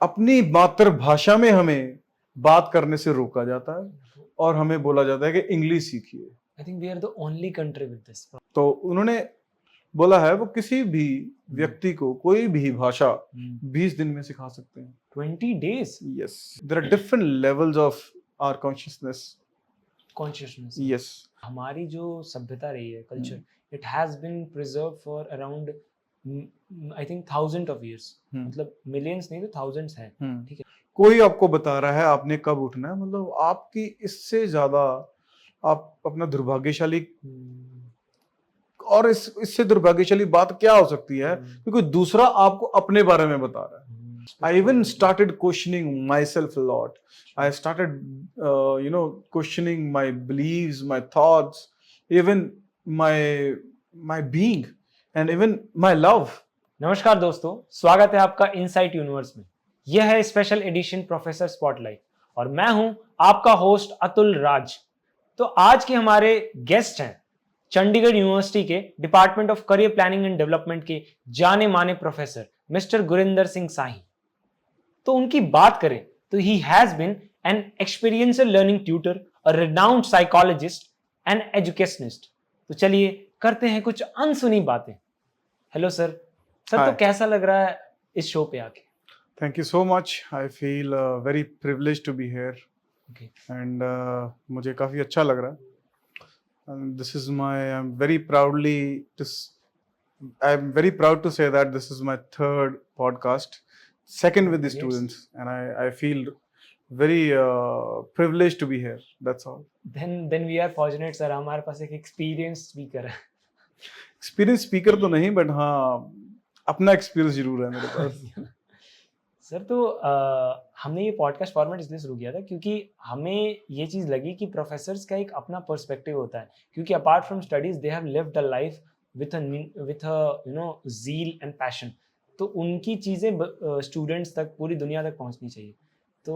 अपनी मातृभाषा में हमें बात करने से रोका जाता है और हमें बोला जाता है कि इंग्लिश सीखिए। I think we are the only country with this. तो उन्होंने बोला है वो किसी भी व्यक्ति को कोई भी भाषा 20 दिन में सिखा सकते हैं। 20 days? Yes. There are different levels of our consciousness. Yes. हमारी जो सभ्यता रही है, culture, it has been preserved for around I think thousands of years. मतलब millions नहीं तो thousands है। ठीक है। कोई आपको बता रहा है आपने कब उठना है, मतलब आपकी इससे ज्यादा आप अपना दुर्भाग्यशाली और इससे दुर्भाग्यशाली बात क्या हो सकती है क्योंकि दूसरा आपको अपने बारे में बता रहा है। I even started questioning myself a lot. I started questioning my beliefs, my thoughts, even my being and even my love. नमस्कार दोस्तों, स्वागत है आपका इनसाइट यूनिवर्स में। यह है स्पेशल एडिशन प्रोफेसर स्पॉटलाइट और मैं हूं आपका होस्ट अतुल राज। तो आज के हमारे गेस्ट हैं चंडीगढ़ यूनिवर्सिटी के department of career planning and development के जाने माने प्रोफेसर मिस्टर गुरिंदर सिंह साही। तो उनकी बात करें तो he has been an experiential learning tutor, a renowned psychologist and educationist. तो चलिए करते हैं कुछ अनसुनी बातें। Hello sir. तो कैसा लग रहा है इस शो पे आके? Thank you so much. I feel very privileged to be here. Okay. And मुझे काफी अच्छा लग रहा है. And this is I'm very proud to say that this is my third podcast, second with the students, and I feel very privileged to be here. That's all. Then we are fortunate, sir. हमारे पास एक experienced speaker है. Experienced speaker तो नहीं, but हाँ अपना experience जरूर है मेरे पास. सर तो हमने ये पॉडकास्ट फॉर्मेट इसलिए शुरू किया था क्योंकि हमें ये चीज़ लगी कि प्रोफेसर्स का एक अपना पर्सपेक्टिव होता है, क्योंकि apart from studies they have lived a life with zeal and passion. तो उनकी चीज़ें स्टूडेंट्स तक, पूरी दुनिया तक पहुंचनी चाहिए। तो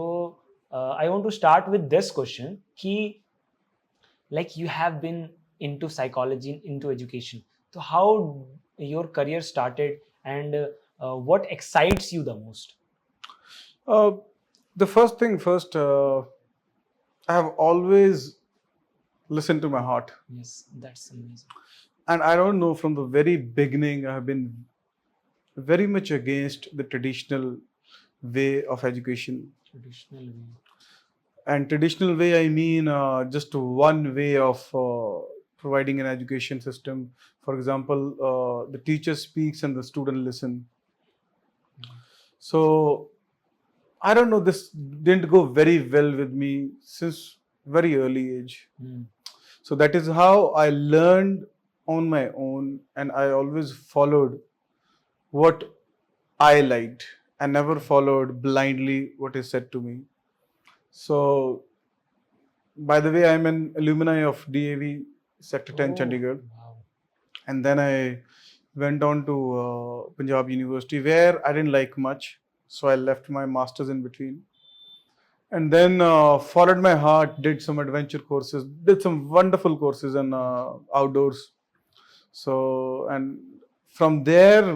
I want to start with this question कि like you have been into psychology, into education, तो how your career started and what excites you the most? The first thing first, I have always listened to my heart. Yes, that's amazing. And I don't know, from the very beginning, I have been very much against the traditional way of education. Traditional way. And traditional way, I mean just one way of providing an education system. For example, the teacher speaks and the student listen. So I don't know, this didn't go very well with me since very early age. So that is how I learned on my own, and I always followed what I liked. I never followed blindly what is said to me. So, by the way, I'm an alumni of DAV Sector 10 Chandigarh. Wow. And then I went on to Punjab University, where I didn't like much. So I left my masters in between, and then followed my heart, did some adventure courses, did some wonderful courses in outdoors. So, and from there,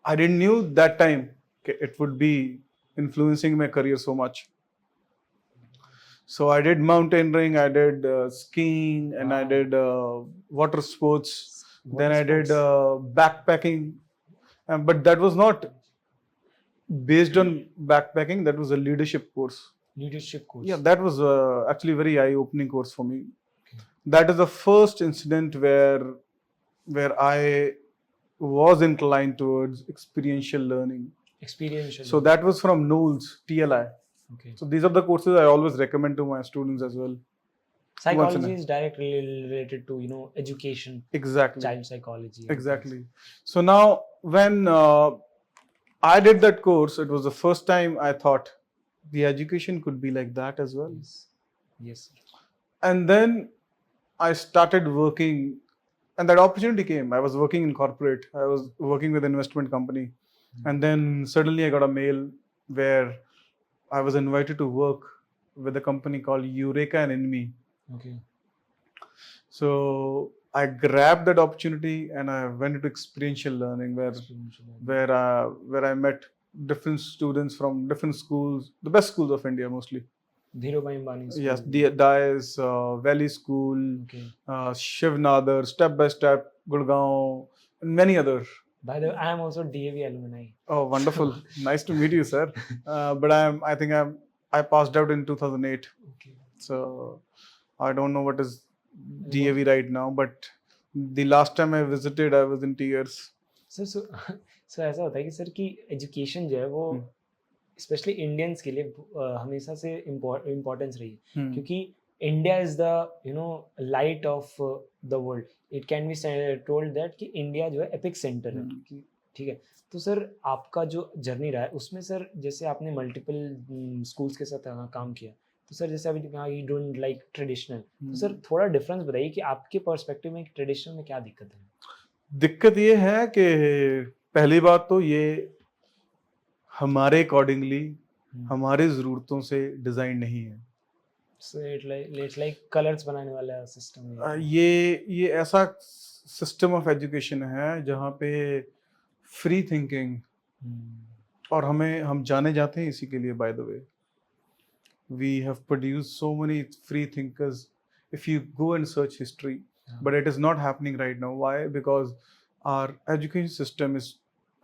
I didn't knew that time it would be influencing my career so much. So I did mountaineering, I did skiing, and I did water sports. Then I did backpacking, but that was not based on backpacking. That was a leadership course. Yeah, that was actually a very eye-opening course for me. Okay. That is the first incident where I was inclined towards experiential learning. So that was from Knowles, TLI. Okay. So these are the courses I always recommend to my students as well. Psychology is directly related to education. Exactly. Child psychology. Exactly. So now when I did that course, it was the first time I thought the education could be like that as well. Yes. And then I started working, and that opportunity came. I was working in corporate. I was working with an investment company. And then suddenly I got a mail where I was invited to work with a company called Eureka and Inmi. Okay. So I grabbed that opportunity and I went into experiential learning where I met different students from different schools, the best schools of India mostly. Dhirubhai Ambani school. Yes, the DICE, Valley School, Okay. Shiv Nadar, Step by Step, Gurgaon, and many other. By the way, I am also DAV alumni. Oh, wonderful! Nice to meet you, sir. But I passed out in 2008, Okay. so I don't know what is DAV right now. But the last time I visited, I was in tears. Sir so ऐसा होता है कि sir कि education जो है वो specially Indians के लिए हमेशा से इम्पोर्टेंस रही है क्योंकि India is the you no light of the world. It can be told that कि इंडिया जो है एपिक सेंटर है. ठीक है. तो सर आपका जो जर्नी रहा है उसमें सर जैसे आपने मल्टीपल स्कूल्स के साथ काम किया तो सर जैसे अभी कहा यू डोंट लाइक ट्रेडिशनल, तो सर थोड़ा डिफरेंस बताइए कि आपके पर्सपेक्टिव में ट्रेडिशनल में क्या दिक्कत है. दिक्कत ये है कि पहली बात तो ये हमारे अकॉर्डिंगली हमारे ज़रूरतों से डिज़ाइन नहीं है. So it's like कलर्स बनाने वाला सिस्टम है. ये ऐसा सिस्टम ऑफ एजुकेशन है जहाँ पे फ्री थिंकिंग और हम जाने जाते हैं इसी के लिए. By the way we have produced so many free thinkers if you go and search history, but it is not happening right now. Why? Because our education system is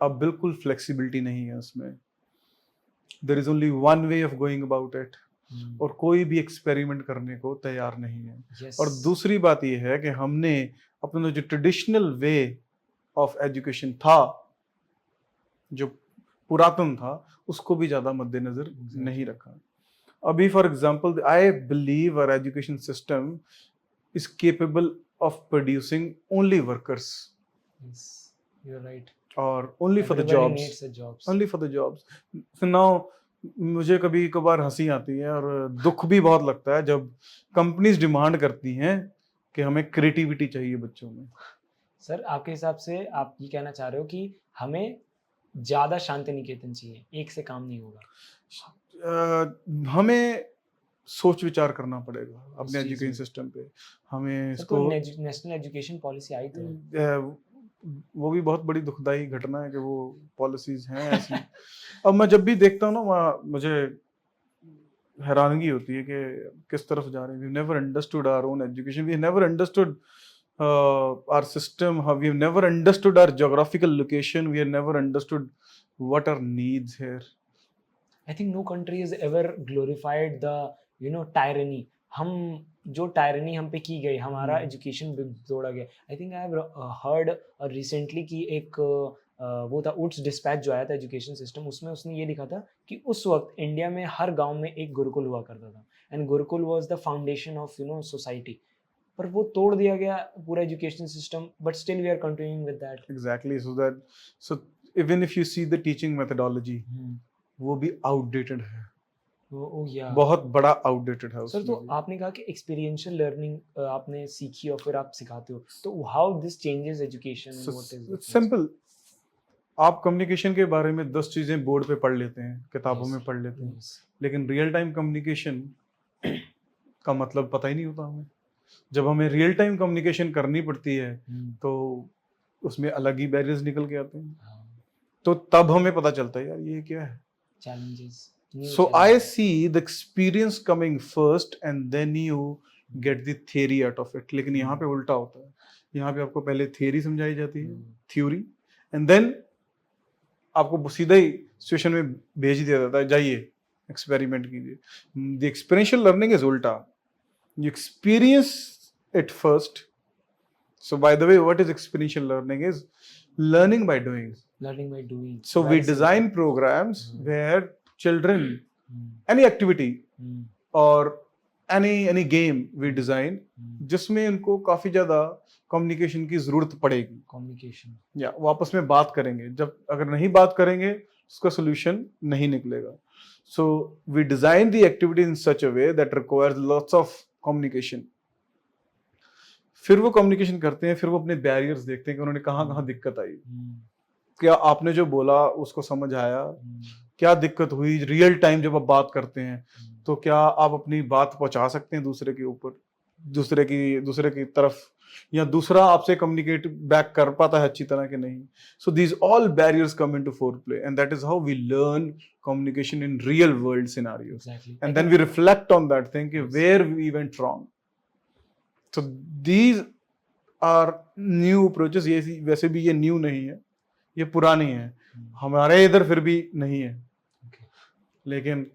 अब बिल्कुल flexibility नहीं है उसमें. There is only one way of going about it. और कोई भी experiment करने को तैयार नहीं है. Yes. और दूसरी बात ये है कि हमने अपना जो ट्रेडिशनल वे ऑफ एजुकेशन था, जो पुरातन था, उसको भी ज़्यादा मद्देनजर नहीं रखा. अभी for example I believe our education system is capable of producing only workers. Yes, you're right. Or only for the Everybody jobs. needs the jobs. Only for the jobs. So now मुझे कभी कभार हंसी आती है और दुख भी बहुत लगता है जब कंपनीज डिमांड करती हैं कि हमें क्रिएटिविटी चाहिए बच्चों में. सर आपके हिसाब से आप ये कहना चाह रहे हो कि हमें ज्यादा शांति निकेतन चाहिए, एक से काम नहीं होगा. हमें सोच विचार करना पड़ेगा अपने एजुकेशन सिस्टम पे. हमें इसको नेशनल एजुकेशन पॉलिसी आई तो वो भी बहुत बड़ी दुखदाई घटना है कि वो पॉलिसीज हैं ऐसी. अब मैं जब भी देखता हूँ ना मुझे हैरानगी होती है कि किस तरफ जा रहे हैं. We never understood our own education. We never understood our system. We never understood our geographical location. We never understood what are needs here. I think no country is ever glorified the you know tyranny. हम जो tyranny हम पे की गई, हमारा education तोड़ा गया. I think I have heard recently कि एक वो था उट्स डिस्पैच जो आया था एजुकेशन सिस्टम, उसमें उसने ये लिखा था कि उस वक्त इंडिया में हर गांव में एक गुरुकुल हुआ करता था and gurukul was the foundation of you know society. पर वो तोड़ दिया गया पूरा education system, but still we are continuing with that. Exactly. So even if you see the teaching methodology वो भी आउटडेटेड है. बहुत बड़ा आउटडेटेड है. सर तो आपने कहा कि एक्सपीरियंशियल लर्निंग आपने सीखी और फिर आप सिखाते हो, तो how this changes education and what is it? Simple. आप कम्युनिकेशन के बारे में 10 चीजें बोर्ड पे पढ़ लेते हैं, किताबों में पढ़ लेते हैं, लेकिन रियल टाइम कम्युनिकेशन का मतलब पता ही नहीं होता हमें. जब हमें रियल टाइम कम्युनिकेशन करनी पड़ती है तो उसमें अलग ही बैरियर्स निकल के आते हैं. तो तब हमें पता चलता है यार ये क्या है. Challenges. So I see the experience coming first and then you get the theory out of it. लेकिन यहाँ पे उल्टा होता है. यहाँ पे आपको पहले theory समझाई जाती है, theory, and then आपको सीधा ही सिचुएशन में भेज दिया जाता है, जाइए एक्सपेरिमेंट कीजिए. The experiential learning is उल्टा. You experience it first. So by the way, what is experiential learning? Is learning by doing. Learning by doing. So we design programs where children, any activity or any game we design जिसमें उनको काफी ज्यादा communication की जरूरत पड़ेगी. Communication या वो आपस में बात करेंगे. जब अगर नहीं बात करेंगे उसका सोल्यूशन नहीं निकलेगा. So we design the activity in such a way that requires lots of communication. फिर वो कम्युनिकेशन करते हैं, फिर वो अपने बैरियर्स देखते हैं कि उन्होंने कहाँ दिक्कत आई. क्या आपने जो बोला उसको समझ आया, क्या दिक्कत हुई रियल टाइम जब आप बात करते हैं, तो क्या आप अपनी बात पहुंचा सकते हैं दूसरे के ऊपर, दूसरे की तरफ या दूसरा आपसे कम्युनिकेट बैक कर पाता है अच्छी तरह के नहीं. So these all barriers come into foreplay, and that is how we learn communication in real world scenarios. Exactly. And then we reflect on that thing कि where we went wrong. So these are new approaches. ये वैसे भी ये new नहीं है, ये पुरानी है. हमारे इधर फिर भी नहीं है, लेकिन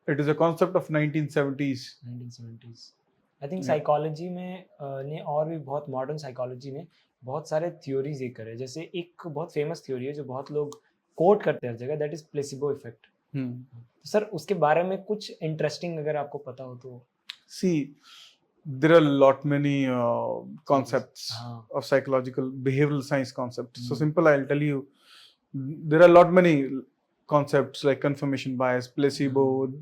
it is a concept of 1970s. 1970s. I think psychology में ने और भी बहुत मॉडर्न साइकोलॉजी ने बहुत सारे थ्योरीज ये करे. जैसे एक बहुत फेमस थ्योरी है जो बहुत लोग कोट करते हैं हर जगह, दैट इज प्लेसिबो इफेक्ट. तो सर उसके बारे में कुछ इंटरेस्टिंग अगर आपको पता हो तो. See, there are a lot many concepts of psychological behavioral science concepts. So simple, I'll tell you, there are a lot many concepts like confirmation bias, placebo,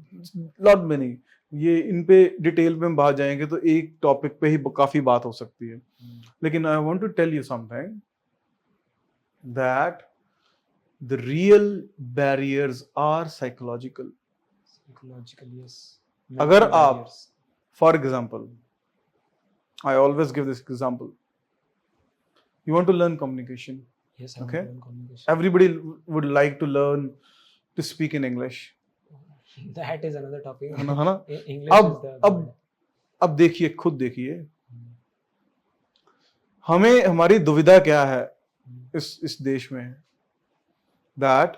lot many. ये इन पे डिटेल में बात जाएंगे तो एक टॉपिक पे ही काफी बात हो सकती है. लेकिन I want to tell you something that the real barriers are psychological. Yes. अगर आप, for example, I always give this example, you want to learn communication. Yes, I okay, want to learn communication. Everybody would like to learn to speak in English. That is another topic. है ना. English अब देखिए, खुद देखिए, हमें हमारी दुविधा क्या है इस देश में, that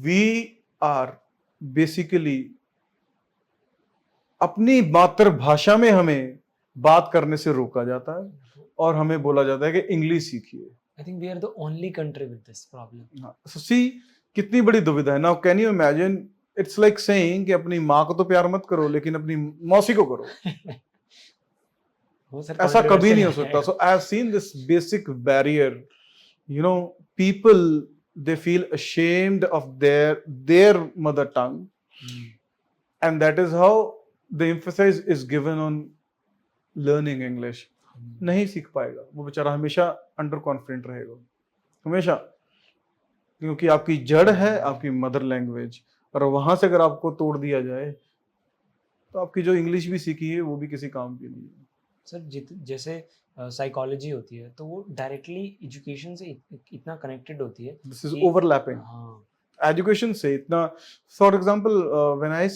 we are basically अपनी मातृभाषा में हमें बात करने से रोका जाता है और हमें बोला जाता है कि इंग्लिश सीखिए. I think we are the only country with this problem. So see, कितनी बड़ी दुविधा है. Now can you imagine? It's like saying कि अपनी माँ को तो प्यार मत करो लेकिन अपनी मौसी को करो. ऐसा कभी नहीं हो सकता. So I have seen this basic barrier. You know, people, they feel ashamed of their mother tongue, and that is how the emphasis is given on learning English. नहीं सीख पाएगा वो बेचारा, हमेशा अंडर कॉन्फिडेंट रहेगा, हमेशा, क्योंकि आपकी जड़ है आपकी मदर लैंग्वेज, और वहां से अगर आपको तोड़ दिया जाए तो आपकी जो इंग्लिश भी सीखी है वो भी किसी काम की नहीं है. सर जैसे साइकोलॉजी होती है तो वो डायरेक्टली एजुकेशन से इतना कनेक्टेड होती है. This is overlapping. एजुकेशन से इतना, for example when I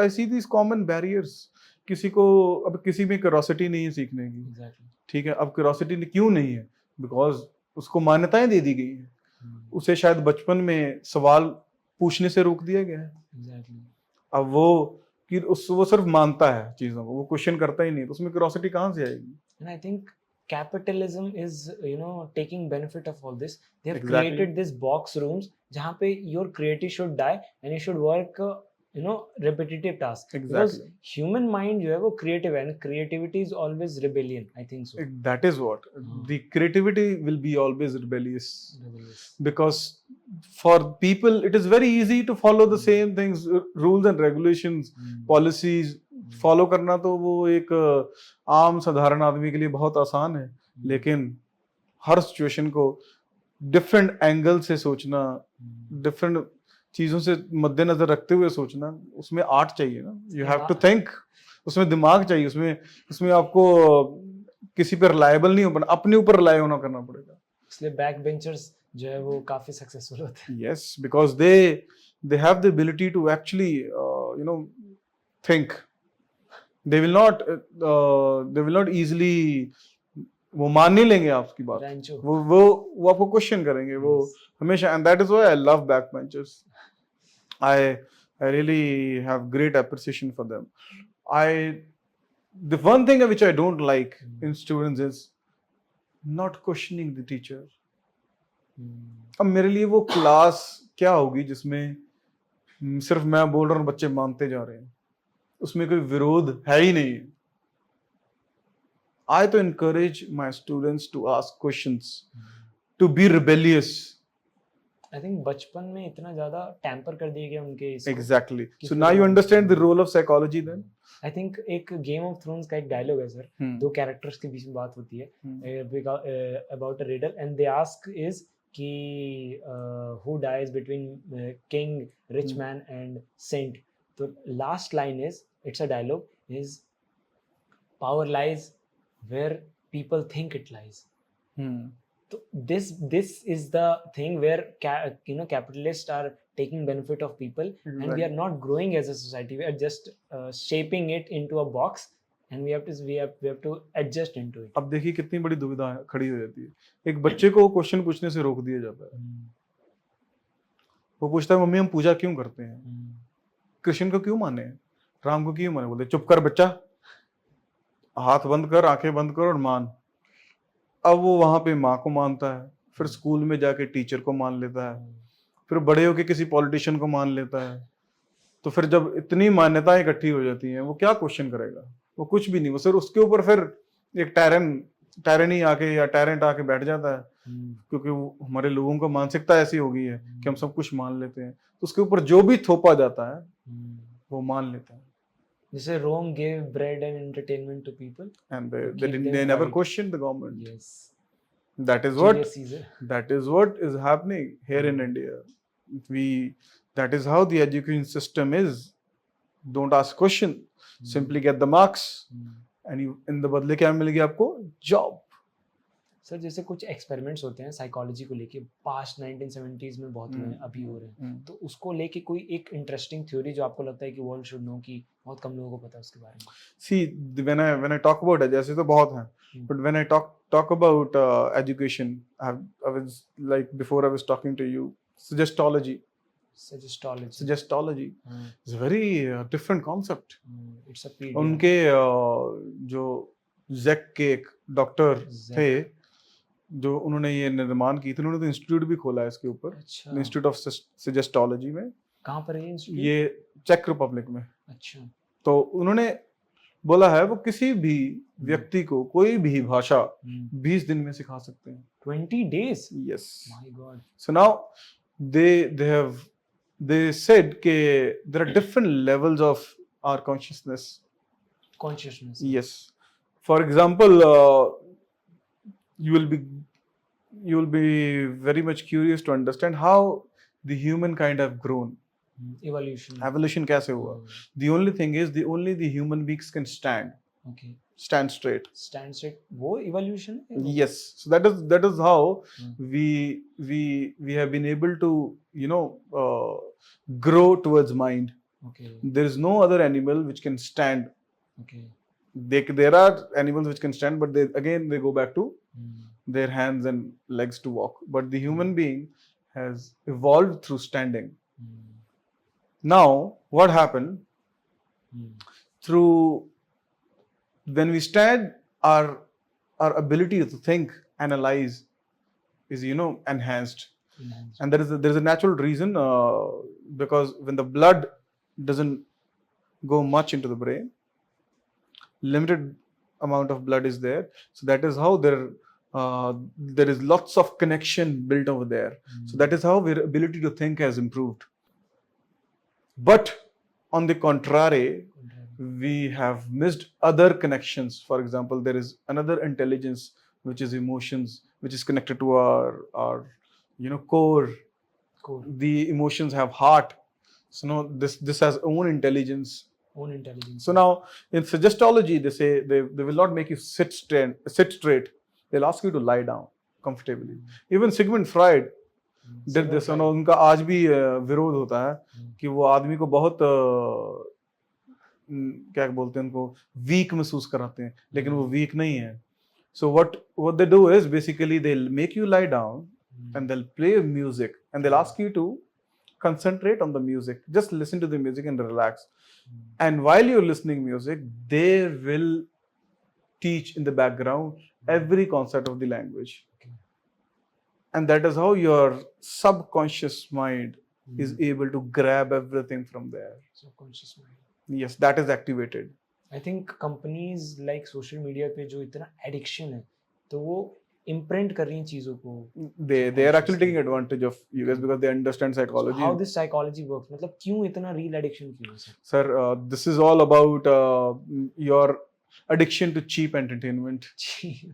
see these common barriers. किसी को अब किसी में क्यूरोसिटी नहीं है सीखने की. Exactly. ठीक है, अब क्यूरोसिटी क्यों नहीं है? बिकॉज उसको मान्यताएं दे दी गई है. उसे शायद बचपन में सवाल पूछने से रोक दिया गया है. Exactly. अब वो सिर्फ मानता है चीजों को, वो क्वेश्चन करता ही नहीं, तो उसमें क्यूरोसिटी कहाँ से आएगी? And I think capitalism is, taking benefit of all this. They have Exactly. created this box rooms जहाँ पे your creativity should die and you should work repetitive tasks. Exactly. Because human mind जो है वो creative है, and creativity is always rebellion. I think so. That is what the creativity will be always rebellious. Because for people it is very easy to follow the same things, rules and regulations, policies. Follow करना तो वो एक आम साधारण आदमी के लिए बहुत आसान है, लेकिन हर सिचुएशन को डिफरेंट एंगल से सोचना, डिफरेंट चीजों से मद्देनजर रखते हुए सोचना, उसमें आर्ट चाहिए ना. यू हैव टू थिंक, उसमें दिमाग चाहिए, उसमें आपको किसी पर रिलायबल नहीं होना, अपने ऊपर रिलाय होना करना पड़ेगा. इसलिए बैक बेंचर्स जो है वो काफी सक्सेसफुल होते हैं. Yes, because they have the ability to actually think. They will not easily, वो मान नहीं लेंगे आपकी बात, वो आपको क्वेश्चन करेंगे, वो हमेशा. And that is why I love back benchers. I really have great appreciation for them. The one thing which I don't like in students is not questioning the teacher. अब मेरे लिए वो क्लास क्या होगी जिसमें सिर्फ मैं बोल रहा हूँ बच्चे मानते जा रहे हैं, उसमें कोई विरोध है ही नहीं. I to encourage my students to ask questions, to be rebellious. I think बचपन में इतना ज्यादा टैम्पर कर दिया गया उनके इसको. Exactly. So now you understand the role of psychology then? I think एक गेम ऑफ थ्रोन्स का एक डायलॉग है सर, दो कैरेक्टर्स के बीच में बात होती है about a riddle, and they ask is कि who dies between king, rich man and saint. तो last line is, it's a dialogue, is power lies where people think it lies. Hmm. So this is the thing where capitalists are taking benefit of people, and we Exactly. are not growing as a society. We are just shaping it into a box, and we have to adjust into it. अब देखिए कितनी बड़ी दुविधा खड़ी हो जाती है। एक बच्चे को क्वेश्चन पूछने से रोक दिया जाता है। वो पूछता है मम्मी हम पूजा क्यों करते हैं, कृष्ण को क्यों माने, राम को क्यों माने। बोलते चुप कर बच्चा, हाथ बंद कर, आंखें बंद कर और मान। अब वो वहां पे माँ को मानता है, फिर स्कूल में जाके टीचर को मान लेता है, फिर बड़े होके किसी पॉलिटिशियन को मान लेता है। तो फिर जब इतनी मान्यताएं इकट्ठी हो जाती हैं, वो क्या क्वेश्चन करेगा? वो कुछ भी नहीं। वो सिर्फ उसके ऊपर फिर एक टायरनी आके या टायरेंट आके बैठ जाता है, क्योंकि वो हमारे लोगों का मानसिकता ऐसी हो गई है कि हम सब कुछ मान लेते हैं। तो उसके ऊपर जो भी थोपा जाता है वो मान लेते हैं। जैसे Rome gave bread and entertainment to people, And keep them they never quiet. questioned the government. Yes. That is Julius Caesar. that is what is happening here in India. That is how the education system is. Don't ask question, simply get the marks, and you in the बदले क्या मिलेगी आपको? Job. Sir जैसे कुछ experiments होते हैं psychology को लेके, पास्ट 1970s में बहुत हुए हैं, अभी हो रहे हैं, तो उसको लेके कोई एक इंटरेस्टिंग थ्योरी जो आपको लगता है कि वर्ल्ड शुड नो, कि बहुत कम लोगों को पता है उसके बारे में? See, when I talk about it, जैसे तो बहुत हैं, but when I talk about education, I was like before I was talking to you, suggestology is a very different concept. It's a PDF. उनके जो जैक के एक doctor थे जो उन्होंने ये निर्माण की थी, उन्होंने तो इंस्टीट्यूट भी खोला है इसके ऊपर, इंस्टीट्यूट ऑफ सजेस्टोलॉजी में। कहाँ पर है इंस्टीट्यूट? ये चेक रिपब्लिक में। अच्छा। तो उन्होंने बोला है वो किसी भी व्यक्ति को कोई भी भाषा 20 दिन में सिखा सकते हैं। 20 days? Yes. My God. So now they said कि there are different levels of our consciousness. Yes. For example, you will be very much curious to understand how the human kind have grown. Evolution कैसे हुआ? The only thing is only the human beings can stand. Okay. Stand straight. वो evolution है? Yes. So that is how we have been able to grow towards mind. Okay. There is no other animal which can stand. Okay. There are animals which can stand, but they go back to their hands and legs to walk. But the human being has evolved through standing. Now, what happened? Through when we stand, our ability to think, analyze is enhanced. And there is a natural reason, because when the blood doesn't go much into the brain, limited amount of blood is there, so that is how there is lots of connection built over there. So that is how our ability to think has improved. But on the contrary, we have missed other connections. For example, there is another intelligence which is emotions, which is connected to our core. The emotions have heart. So this has own intelligence. So now in suggestology, they say they will not make you sit straight. They'll ask you to lie down comfortably. Even Sigmund Freud did this. उनका आज भी विरोध होता है कि वो आदमी को बहुत क्या बोलते हैं, उनको वीक महसूस कराते हैं, लेकिन वो वीक नहीं है. So what they do is basically they'll make you lie down and they'll play music and they'll ask you to concentrate on the music. Just listen to the music and relax. And while you're listening music, they will teach in the background every concept of the language. And that is how your subconscious mind is able to grab everything from there. Subconscious mind. Yes, that is activated. I think companies like social media पे जो इतना addiction है, तो वो imprint कर रही हैं चीजों को. They are actually taking advantage of you guys because they understand psychology. So how this psychology works? मतलब क्यों इतना real addiction क्यों है sir? Sir, this is all about your addiction to cheap entertainment. Okay.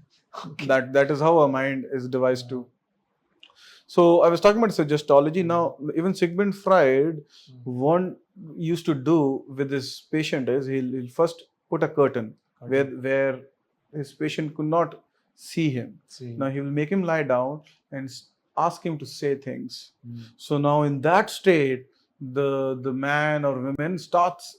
That is how our mind is devised to. So I was talking about suggestology. Now, even Sigmund Freud used to do with his patient is he'll first put a curtain where his patient could not see him. Now he will make him lie down and ask him to say things. So now in that state, the man or woman starts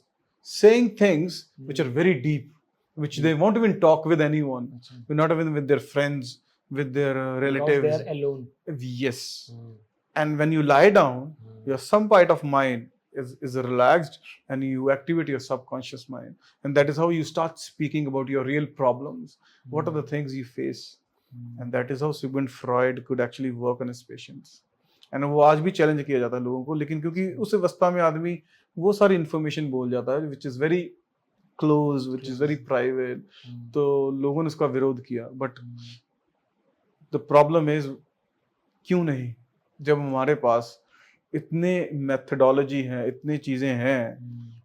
saying things which are very deep, which they won't even talk with anyone, not even with their friends, with their relatives. Because they are alone. Yes. And when you lie down, your some part of mind is relaxed, and you activate your subconscious mind, and that is how you start speaking about your real problems. What are the things you face? And that is how Sigmund Freud could actually work on his patients. And वो आज भी challenge किया जाता है लोगों को, लेकिन क्योंकि उस अवस्था में आदमी वो सारी इंफॉर्मेशन बोल जाता है which is very close, which is very private, तो लोगों ने उसका विरोध किया. बट द प्रॉब्लम इज, क्यों नहीं, जब हमारे पास इतने मेथडोलॉजी है, इतनी चीजें हैं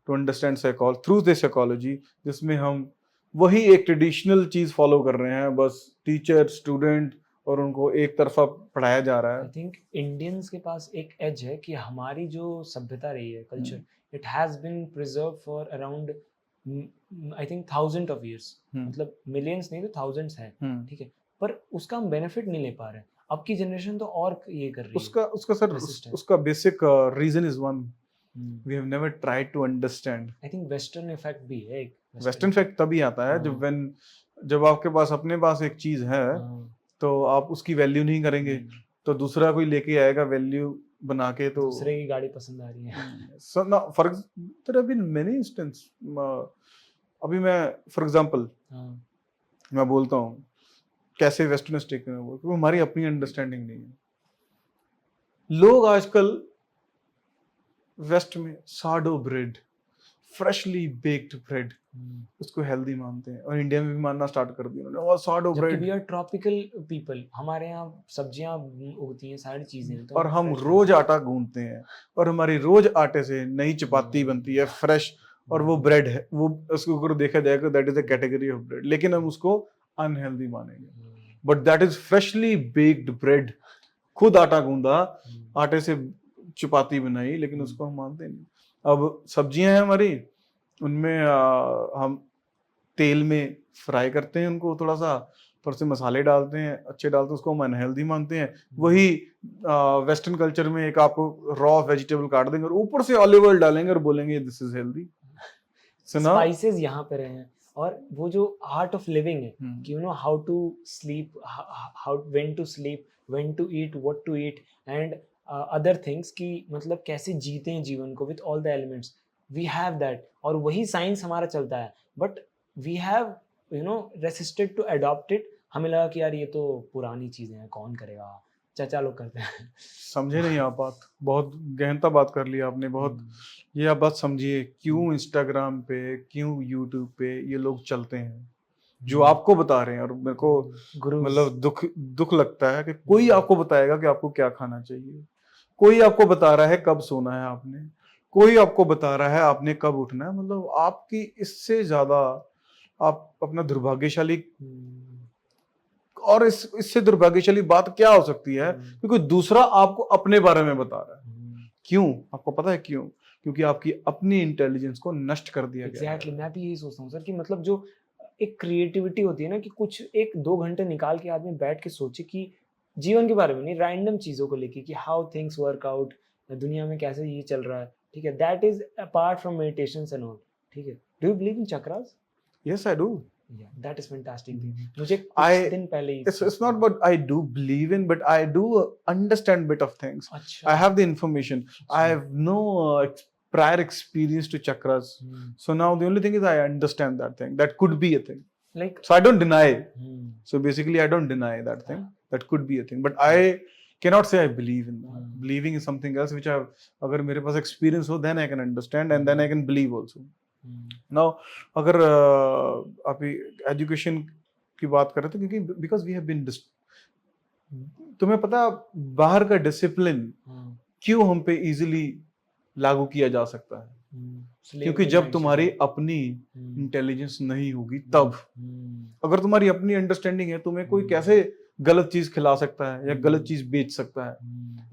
to understand through the psychology, जिसमें हम वही एक ट्रेडिशनल चीज फॉलो कर रहे हैं, बस टीचर स्टूडेंट और उनको एक तरफा पढ़ाया जा रहा है. आई थिंक इंडियंस के पास एक एज है कि हमारी जो सभ्यता रही है, culture, it has been preserve for around I think 1000 of years. मतलब मिलियंस नहीं तो थाउजेंड्स हैं. ठीक है, पर उसका हम बेनिफिट नहीं ले पा रहे. अब की जनरेशन तो और ये कर रही है. उसका basic reason is one, we have never tried to understand. I think western effect भी है. वेस्टर्न इफेक्ट तभी आता है जब आपके पास अपने पास एक चीज है तो आप उसकी वैल्यू नहीं करेंगे, तो दूसरा कोई लेके आएगा वैल्यू बना के, तो दूसरे की गाड़ी पसंद आ रही है. सो ना for there have been many instance. अभी मैं फॉर एग्जांपल मैं बोलता हूँ कैसे वेस्टर्न स्टेक में, वो हमारी अपनी अंडरस्टैंडिंग नहीं है. लोग आजकल वेस्ट में साडो ब्रेड, फ्रेशली बेक्ड ब्रेड, उसको हेल्दी मानते हैं, और इंडिया में भी मानना स्टार्ट कर दिया उन्होंने. और sourdough bread, we are tropical people, हमारे यहाँ सब्जियां उगती हैं, सारी चीजें, तो और हम रोज आटा गूंथते हैं, और हमारी रोज आटे से नई चपाती बनती है फ्रेश, और वो ब्रेड है, वो उसको अगर देखा जाएगा that is a category of bread, लेकिन हम उसको अनहेल्दी मानेंगे. But that is freshly baked bread, खुद आटा गूंदा, आटे से चपाती बनाई, लेकिन उसको हम मानते नहीं. अब सब्जियां हैं हमारी, उनमें हम तेल में फ्राई करते हैं उनको, थोड़ा सा थोड़े से मसाले डालते हैं, अच्छे डालते हैं, उसको हम अनहेल्दी मानते हैं. वही वेस्टर्न कल्चर में एक आपको रॉ वेजिटेबल काट देंगे और ऊपर से ऑलिव ऑयल डालेंगे और बोलेंगे दिस इज हेल्दी. स्पाइसेस यहाँ पे रहे हैं, और वो जो आर्ट ऑफ लिविंग है कि you know how to sleep, how when to sleep, when to eat, what to eat, and other things, की मतलब कैसे जीते हैं जीवन को with all the elements, we have that. और वही साइंस हमारा चलता है, but we have you know resisted to adopt it. हमें लगा कि यार ये तो पुरानी चीजें हैं, कौन करेगा, चाचा लोग करते हैं. समझे नहीं आप बात, बहुत गहनता बात कर ली आपने, बहुत. ये आप बात समझिए, क्यों इंस्टाग्राम पे, क्यों यूट्यूब पे ये लोग चलते हैं जो आपको बता रहे हैं. और मेरे को मतलब दुख लगता है कि कोई आपको बताएगा कि आपको क्या खाना चाहिए, कोई आपको बता रहा है कब सोना है आपने, कोई आपको बता रहा है आपने कब उठना है. मतलब आपकी इससे ज्यादा आप अपना दुर्भाग्यशाली, और इससे दुर्भाग्यशाली बात क्या हो सकती है, क्योंकि दूसरा आपको अपने बारे में बता रहा है. क्यों? आपको पता है क्यों? क्योंकि आपकी अपनी इंटेलिजेंस को नष्ट कर दिया गया. एग्जैक्टली, मैं भी यही सोचता हूँ सर, कि मतलब जो एक क्रिएटिविटी होती है ना, कि कुछ 1-2 घंटे निकाल के आदमी बैठ के सोचे कि जीवन के बारे में नहीं, रैंडम चीजों को लेके, कि हाउ थिंग्स वर्क आउट, दुनिया में कैसे ये चल रहा है. ठीक है, that is apart from meditations and all. ठीक है, do you believe in chakras? Yes I do. Yeah, that is fantastic. मुझे कुछ दिन पहले ही, it's not what I do believe in, but I do understand bit of things. अच्छा. I have the information. I have no prior experience to chakras. So now the only thing is I understand that thing. That could be a thing. Like, so I don't deny. So basically I don't deny that thing. That could be a thing. But I cannot say I believe in that. Believing is something else which I have, अगर मेरे पास experience हो, then I can understand and then I can believe also. Now, अगर आप education की बात कर रहे थे, क्योंकि बिकॉज वी हैव बीन, तुम्हें पता बाहर का डिसिप्लिन क्यों हम पे इजीली लागू किया जा सकता है? क्योंकि जब तुम्हारी अपनी इंटेलिजेंस नहीं होगी तब. अगर तुम्हारी अपनी अंडरस्टैंडिंग है, तुम्हें कोई कैसे गलत चीज खिला सकता है या गलत चीज बेच सकता है.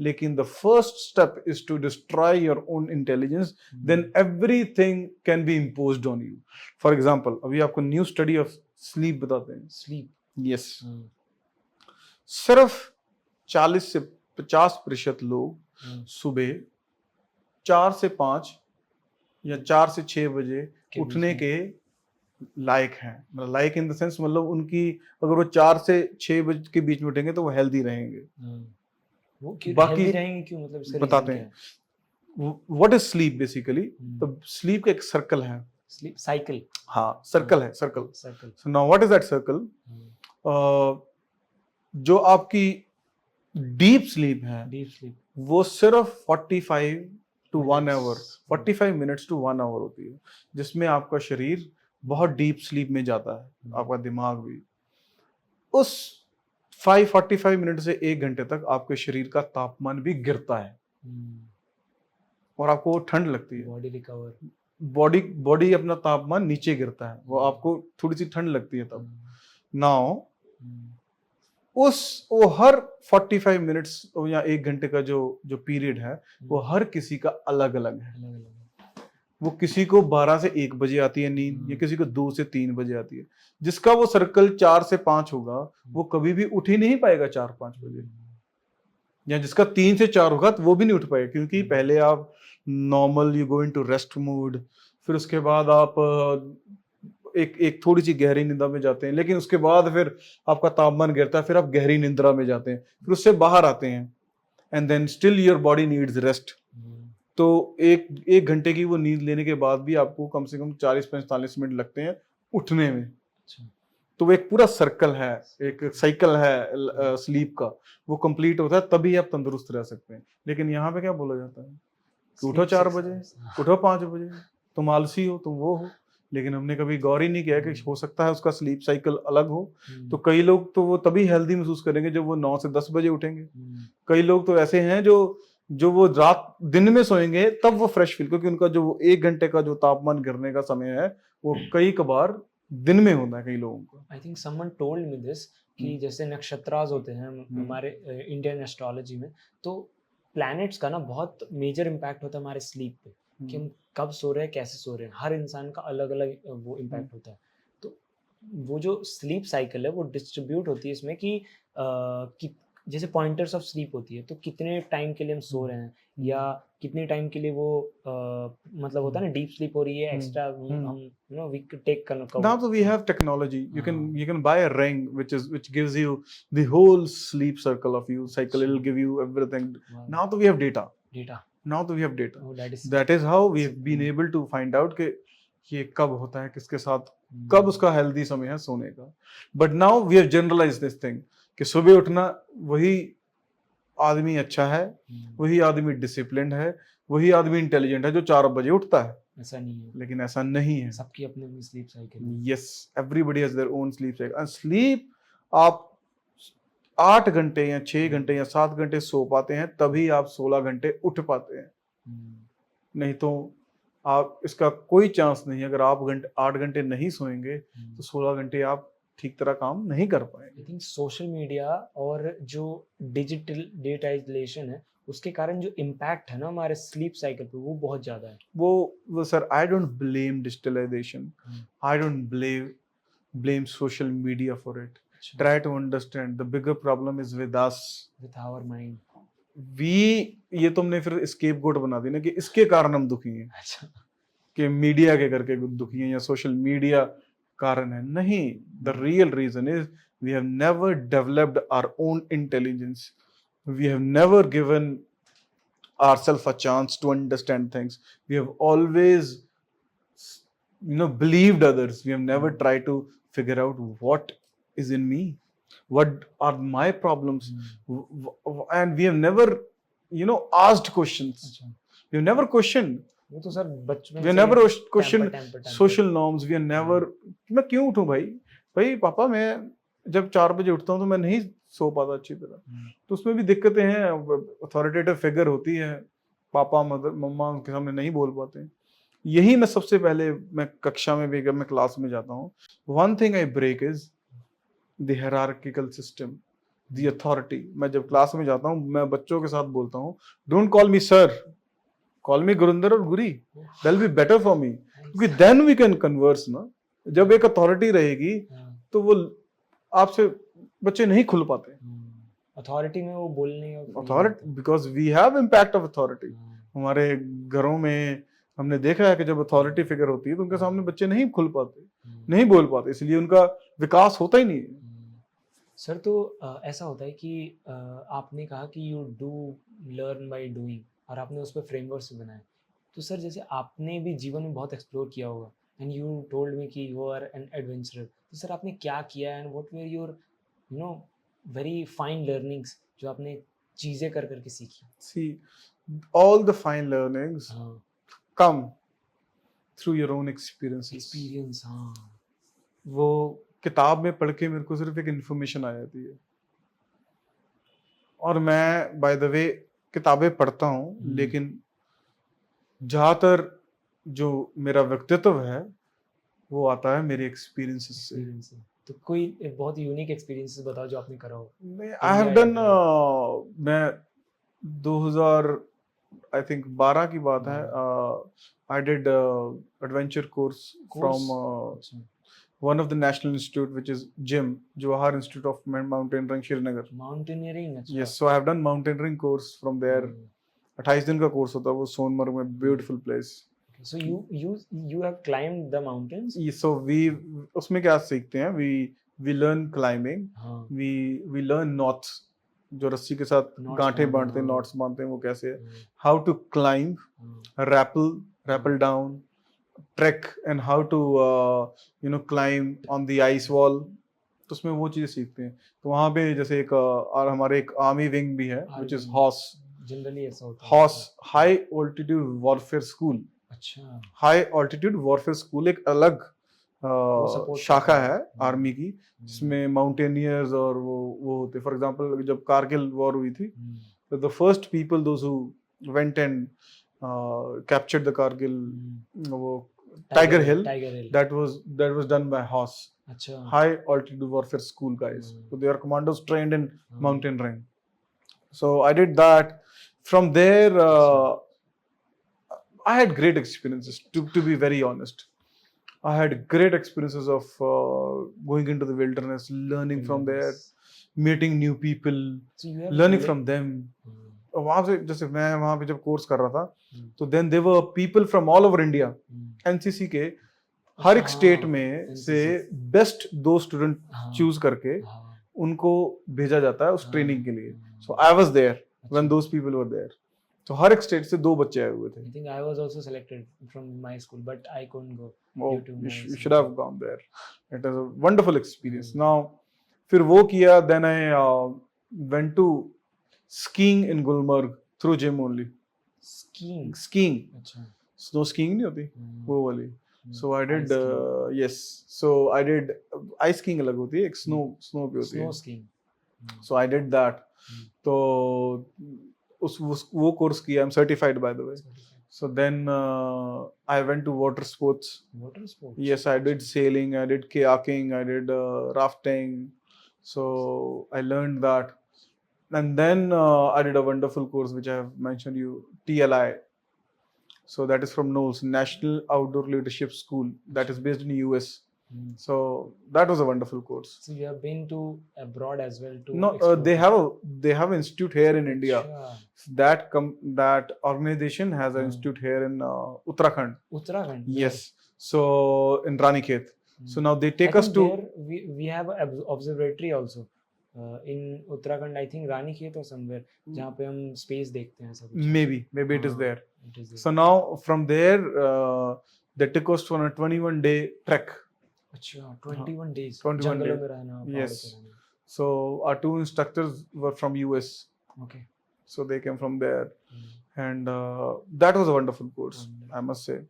लेकिन the first step is to destroy your own intelligence, then everything can be imposed on you. For example, अभी आपको न्यू स्टडी ऑफ स्लीप बताते हैं. स्लीप, यस, सिर्फ 40 से 50% लोग सुबह 4 से 5 या 4 से 6 बजे उठने के लायक हैं। मतलब लायक इन द सेंस, मतलब उनकी अगर वो 4 से 6 बजे के बीच में उठेंगे तो वो हेल्दी रहेंगे। वो क्यों बाकी हेल्दी रहेंगे, क्यों, मतलब इसका बताते reason हैं। क्या है? What is sleep basically? तो स्लीप का एक सर्कल है। स्लीप साइकिल, हाँ, सर्कल है, circle. Circle. So now what is that circle? जो आपकी डीप स्लीप है, डीप स्लीप वो सिर्फ 45 to 1 hour, 45 minutes to 1 hour होती है, जिसमें आपका शरीर बहुत डीप स्लीप में जाता है, आपका दिमाग भी। उस 45 मिनट से 1 घंटे तक आपके शरीर का तापमान भी गिरता है और आपको ठंड लगती है। बॉडी रिकवर, बॉडी अपना तापमान नीचे गिरता है, वो आपको थोड़ी सी ठंड लगती है तब। नाउ वो हर 45 मिनट्स या 1 घंटे का जो पीरियड है, वो हर किसी का अलग अलग है। वो किसी को 12 से 1 बजे आती है नींद, या किसी को 2 से 3 बजे आती है। जिसका वो सर्कल 4 से 5 होगा, वो कभी भी उठ ही नहीं पाएगा 4-5 बजे। या जिसका 3 से 4 होगा तो वो भी नहीं उठ पाएगा, क्योंकि पहले आप normal you go into rest mode, फिर उसके बाद आप एक थोड़ी सी गहरी निंद्रा में जाते हैं, लेकिन उसके बाद फिर आपका तापमान गिरता है, फिर आप गहरी निंद्रा में जाते हैं, फिर उससे बाहर आते हैं, and then still your body needs rest. तो एक घंटे की वो नींद लेने के बाद भी आपको कम से कम 40-45 मिनट लगते हैं उठने में। तो वो एक पूरा सर्कल है, एक साइकिल है स्लीप का, वो कंप्लीट होता है तभी आप तंदुरुस्त रह सकते हैं। लेकिन यहाँ पे क्या बोला जाता है कि उठो 4 बजे, उठो 5 बजे, तुम आलसी हो, तुम वो हो। लेकिन हमने कभी गौर ही नहीं किया कि हो सकता है उसका स्लीप साइकिल अलग हो। तो कई लोग तो वो तभी हेल्दी महसूस करेंगे जब वो 9 से 10 बजे उठेंगे। कई लोग तो ऐसे हैं जो वो रात दिन में सोएंगे तब वो फ्रेश फील, क्योंकि उनका जो 1 घंटे का जो तापमान गिरने का समय है वो कई कबार दिन में होता है कई लोगों को। I think someone told me this कि जैसे नक्षत्रास होते हैं हमारे इंडियन एस्ट्रोलॉजी में, तो प्लैनेट्स का ना बहुत मेजर इम्पैक्ट होता है हमारे स्लीप पे, कि हम कब सो रहे हैं, कैसे सो रहे हैं। हर इंसान का अलग अलग वो इम्पैक्ट होता है। तो वो जो स्लीप साइकिल है वो डिस्ट्रीब्यूट होती है इसमें कि जैसे पॉइंटर्स ऑफ स्लीप होती है, तो कितने टाइम के लिए हम सो रहे हैं, या कितने टाइम के लिए वो मतलब होता है ना डीप स्लीप हो रही है, एक्स्ट्रा हम we take now that we have technology, you can buy a ring which gives you the whole sleep cycle of you cycle. It will give you everything. Now that we have data, that is how we have been able to find out कि ये कब होता है, किसके साथ, कब उसका healthy समय है सोने का। But now we have generalised this thing कि सुबह उठना वही आदमी अच्छा है, वही आदमी डिसिप्लिन्ड है, वही आदमी इंटेलिजेंट है जो 4 बजे उठता है। ऐसा नहीं है, लेकिन ऐसा नहीं है। सबकी अपनी अपनी sleep cycle. Yes, everybody has their own sleep cycle. And sleep आप 8 घंटे या 6 घंटे या 7 घंटे सो पाते हैं, तभी आप 16 घंटे उठ पाते हैं। नहीं तो आप इसका कोई चांस नहीं। अगर आप 8 घंटे नहीं सोएंगे तो 16 घंटे आप ठीक तरह काम नहीं कर पाएंगे। आई थिंक सोशल मीडिया और जो डिजिटल डिजिटाइजेशन है उसके कारण जो इम्पैक्ट है ना हमारे स्लीप साइकिल पे, वो बहुत ज्यादा है। वो sir, I don't blame digitalisation, I don't blame social media for it. Try to understand the bigger problem is with us, with our mind. ये तुमने फिर escape goat बना दी ना कि इसके कारण हम दुखी हैं। अच्छा, कि मीडिया के करके दुखी हैं या सोशल मीडिया कारण है। नहीं, the real reason is we have never developed our own intelligence. We have never given ourselves a chance to understand things. We have always believed others. We have never tried to figure out what is in me, what are my problems, and we have never asked questions. We have never questioned. वो तो sir बचपन we have never questioned social norms. We have never मैं क्यों उठूं भाई पापा, मैं जब 4 बजे उठता हूं तो मैं नहीं सो पाता अच्छी तरह। तो उसमें भी दिक्कतें हैं। अथॉरिटेटिव फिगर होती है, पापा मदर मम्मा उनके सामने नहीं बोल पाते हैं। यही मैं सबसे पहले, मैं कक्षा में भी जब मैं क्लास में जाता हूँ, one thing I break is the hierarchical system, the authority. मैं जब क्लास में जाता हूँ मैं बच्चों के साथ बोलता हूँ, don't call me sir, call me Gurinder और Guri, that will be better for me, क्योंकि देन वी कैन कन्वर्स ना। जब एक अथॉरिटी रहेगी तो वो आपसे बच्चे नहीं खुल पाते। अथॉरिटी में वो बोलने authority, because we have impact of authority. हमारे घरों में हमने देखा है कि जब अथॉरिटी फिगर होती है तो उनके सामने बच्चे नहीं खुल पाते, नहीं बोल पाते, इसलिए उनका विकास होता ही नहीं है। सर तो ऐसा होता है कि आपने कहा कि you do learn by doing और आपने उस पर फ्रेमवर्क्स बनाए। तो सर जैसे आपने भी जीवन में बहुत एक्सप्लोर किया होगा एंड यू टोल्ड मी कि यू आर एन एडवेंचरर। तो सर आपने क्या किया and what were your very fine learnings जो आपने चीजें कर करके सीखी? See, all the fine learnings come through your own experiences. Experience. हाँ, वो किताब में पढ़ के मेरे को सिर्फ एक इन्फॉर्मेशन आ जाती है, और मैं बाय द वे किताबें पढ़ता हूँ, लेकिन ज्यादातर जो मेरा व्यक्तित्व है वो आता है मेरे एक्सपीरियंसेस से। तो कोई एक बहुत यूनिक एक्सपीरियंसेस बताओ जो आपने करा हो। आई हैव डन, मैं 2000 आई थिंक 12 की बात है, I did adventure course from one of the national institute which is GIM, Jawahar Institute of Mountaineering, Srinagar. Mountaineering, अच्छा। Yes, so I have done mountaineering course from there. 28 दिन का course होता है वो, सोनमर्ग में, beautiful place. So you have climbed the mountains? So we उसमें क्या सीखते हैं, we learn climbing, we learn knots, जो रस्सी के साथ गांठें बांधते हैं, knots बांधते हैं, वो कैसे है, how to climb, rappel down, trek, and how to climb on the ice wall. तो उसमें वो चीजें सीखते हैं। तो वहाँ पे जैसे एक और हमारे एक आर्मी विंग भी है which is HOS, जनरली ऐसा होता है, HOS, high altitude warfare school. अच्छा, हाई ऑल्टीट्यूड वॉरफेयर स्कूल एक अलग शाखा है आर्मी की, जिसमें माउंटेनियर्स और वो होते। फॉर एग्जांपल जब कारगिल वॉर हुई थी, तो the first people those who went and captured the Kargil, वो Tiger Hill, that was done by HOS, अच्छा, high altitude warfare school guys. So they are commandos trained in mountaineering. So I did that. From there, I had great experiences. To be very honest, I had great experiences of going into the wilderness, learning from there, meeting new people, learning from them. वहाँ से जैसे मैं वहाँ पे जब course कर रहा था, तो then there were people from all over India, NCC के हर एक स्टेट में से बेस्ट 2 स्टूडेंट चूज करके उनको भेजा जाता है उस ट्रेनिंग के लिए। So I was there when those people were there. तो हर एक स्टेट से 2 बच्चे आए हुए थे। I think I was also selected from my school but I couldn't go. You should have gone there. It was a wonderful experience. Now फिर वो किया, then I went to skiing in Gulmarg through gym only. Skiing. अच्छा। Snow skiing नहीं होती, वो वाली। So I did yes. So I did ice skiing अलग होती है, एक snow पे होती है। Snow skiing. So I did that. तो वो कोर्स किया। I'm certified by the way. So then I went to water sports. Water sports. Yes, I did sailing, I did kayaking, I did rafting. So I learned that. And then I did a wonderful course which I have mentioned you, TLI. So that is from NOLS, National Outdoor Leadership School, that is based in US. So that was a wonderful course. So you have been to abroad as well to No, they have an institute here in India. That organization has an institute here in Uttarakhand. Uttarakhand. Yes. So in Ranikhet. So now they take us to there we have an observatory also. In Uttarakhand, I think Ranikhet or somewhere, जहाँ पे हम space देखते हैं सब। Maybe it is there. So now from there, they took us on a 21-day trek. अच्छा, 21 days. 21 जंगलों days. में रहना। Yes. So our 2 instructors were from US. Okay. So they came from there, and that was a wonderful course, I must say.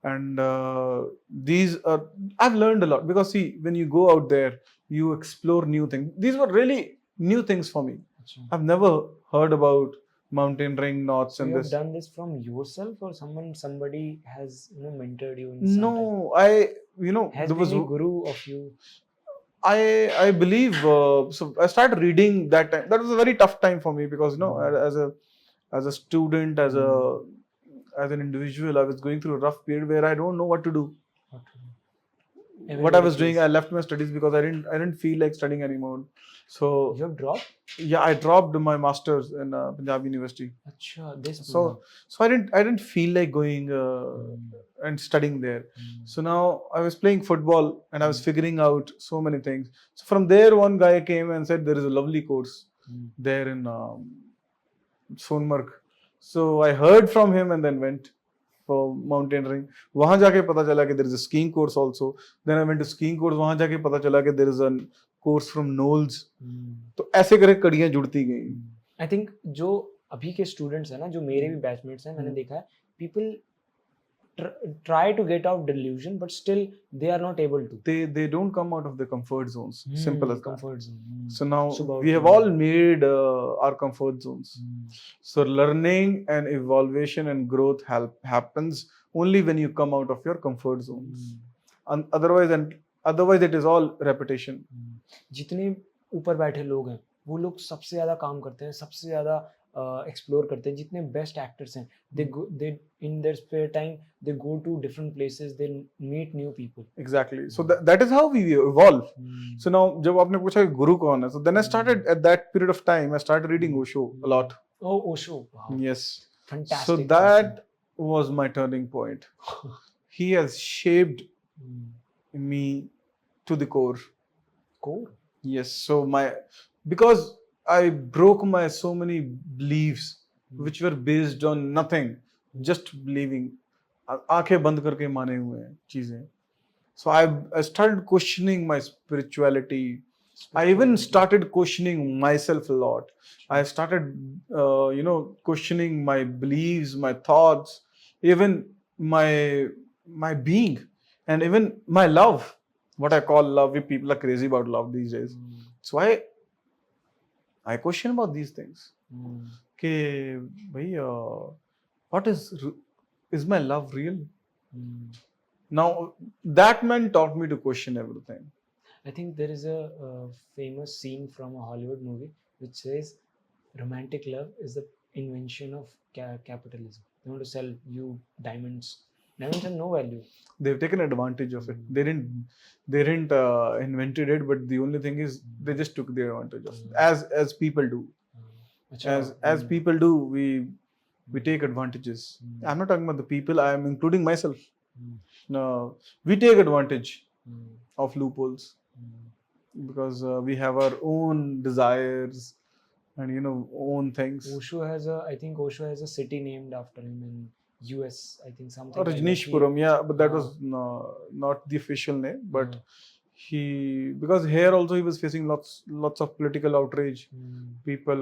And I've learned a lot, because see, when you go out there, you explore new things. These were really new things for me. Achha. I've never heard about mountaineering, knots, and you this. You have done this from yourself, or somebody has mentored you in No, has there was a guru of you. I believe so. I started reading that time. That was a very tough time for me, because as a student, as an individual, I was going through a rough period where I don't know what to do. what I was doing, I left my studies because I didn't feel like studying anymore. So You have dropped? yeah, I dropped my masters in Punjab University. Acha, this So I didn't feel like going and studying there. So now I was playing football and I was figuring out so many things. So from there, one guy came and said there is a lovely course there in Sonmarg. So I heard from him and then went for mountaineering. वहाँ जाके पता चला कि there is a skiing course also. Then I went to skiing course. वहाँ जाके पता चला कि there is a course from Knowles. तो ऐसे करके कड़ियाँ जुड़ती गई. I think जो अभी के स्टूडेंट्स हैं ना, जो मेरे भी बैचमेट्स हैं, मैंने देखा है, people try to get out delusion, but still they are not able to. They don't come out of their comfort zones. Simple as comfort that. zone. So now we have all made our comfort zones. So learning and evaluation and growth happens only when you come out of your comfort zones. And otherwise it is all repetition. जितने ऊपर बैठे लोग हैं, वो लोग सबसे ज्यादा काम करते हैं, सबसे ज्यादा एक्सप्लोर करते हैं. जितने बेस्ट एक्टर्स हैं, they in their spare time they go to different places, they meet new people. Exactly. So that is how we evolve. So now जब आपने पूछा कि गुरु कौन है, so then I started at that period of time I started reading Osho a lot. Oh, Osho. Wow. Yes. Fantastic. So that was my turning point. He has shaped me to the core. Core? Yes. So because I broke my so many beliefs which were based on nothing, just believing. आंखें बंद करके माने हुए हैं चीजें. So I started questioning my spirituality. I even started questioning myself a lot. I started, questioning my beliefs, my thoughts, even my being, and even my love. What I call love. People are crazy about love these days. So I question about these things. कि भाई, what is my love real? Now that man taught me to question everything. I think there is a famous scene from a Hollywood movie which says romantic love is the invention of capitalism. They want to sell you diamonds. Diamonds have no value. They've taken advantage of it. They didn't invented it, but the only thing is they just took the advantage of it, as people do. As people do, we take advantages. I'm not talking about the people. I am including myself. No, we take advantage of loopholes because we have our own desires and own things. I think Osho has a city named after him in US. I think something. Rajneeshpuram, yeah, but that was not the official name. But because here also he was facing lots of political outrage. People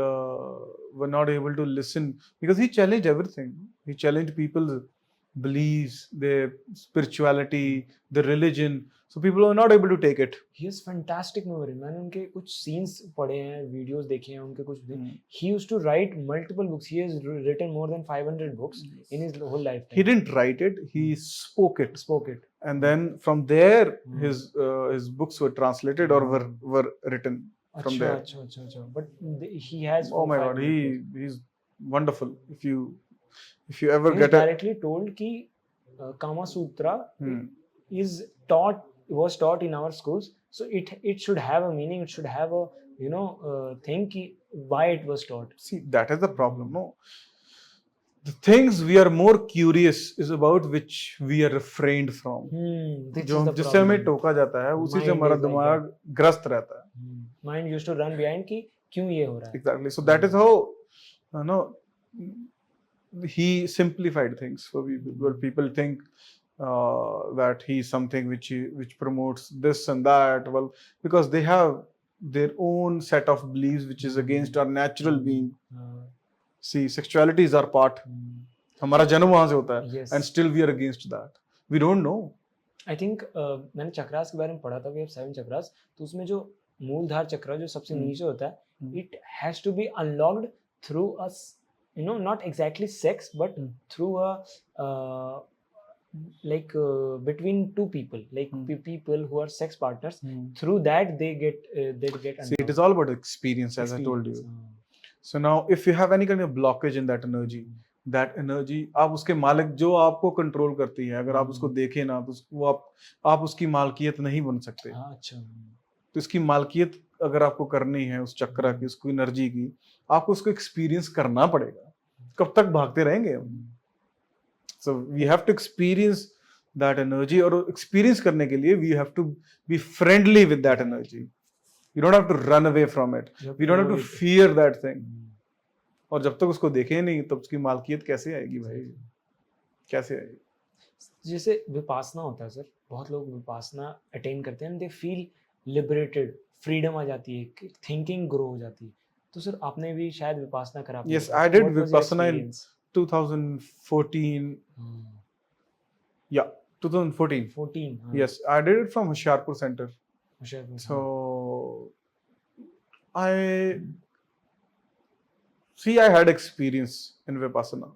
were not able to listen because he challenged everything. He challenged people's beliefs, their spirituality, their religion. So people were not able to take it. He has fantastic memory. मैंने उनके कुछ scenes पढ़े हैं, videos देखे हैं उनके कुछ. He used to write multiple books. He has written more than 500 books in his whole lifetime. He didn't write it. He spoke it. And then from there, his books were translated or were written from there. But he has. Oh my God, he's wonderful. If you ever he get directly told कि Kama Sutra was taught in our schools, so it should have a meaning. It should have a thing कि why it was taught. See, that is the problem. No, the things we are more curious is about which we are refrained from. जिससे हमें टोका जाता है, उसी से हमारा दिमाग ग्रस्त रहता है. Mind used to run behind कि क्यों ये हो रहा है. Exactly. So that is how he simplified things for people. Where people think that he's something which promotes this and that. Well, because they have their own set of beliefs which is against our natural being. See, sexuality is our part. हमारा जन्म वहाँ से होता है. And still we are against that. We don't know. I think मैंने चक्रास के बारे में पढ़ा था. We have 7 chakras. तो उसमें जो मूलधार चक्र जो सबसे नीचे होता है, it has to be unlocked through us. Not exactly sex, but through a between two people, people who are sex partners. Through that they get unlocked. See, it is all about experience, as I told you. So now, if you have any kind of blockage in that energy, that energy, आप उसके मालिक, जो आपको control करती है, अगर आप उसको देखें ना तो वो आप उसकी मालकियत नहीं बन सकते। अच्छा। तो इसकी मालकियत अगर आपको करनी है उस चक्र की, उसकी एनर्जी की, आपको उसको एक्सपीरियंस करना पड़ेगा। कब तक भागते रहेंगे हम? So we have to experience that energy, और एक्सपीरियंस करने के लिए we have to be friendly with that energy. We don't have to run away from it, we don't have to fear that thing. और जब तक उसको देखें नहीं तब उसकी मालकियत कैसे आएगी भाई, कैसे आएगी? जैसे विपासना होता है सर, बहुत लोग विपासना अटेन करते हैं, दे फील लिबरेटेड, फ्रीडम आ जाती है, थिंकिंग ग्रो हो जाती है। तो सर आपने भी शायद विपासना करा। Yes, I did Vipassana in 2014. Yeah, 2014. 14, हाँ। Yes, I did it from Hoshiarpur Center. Hoshiarpur, हाँ। So I see, I had experience in Vipassana,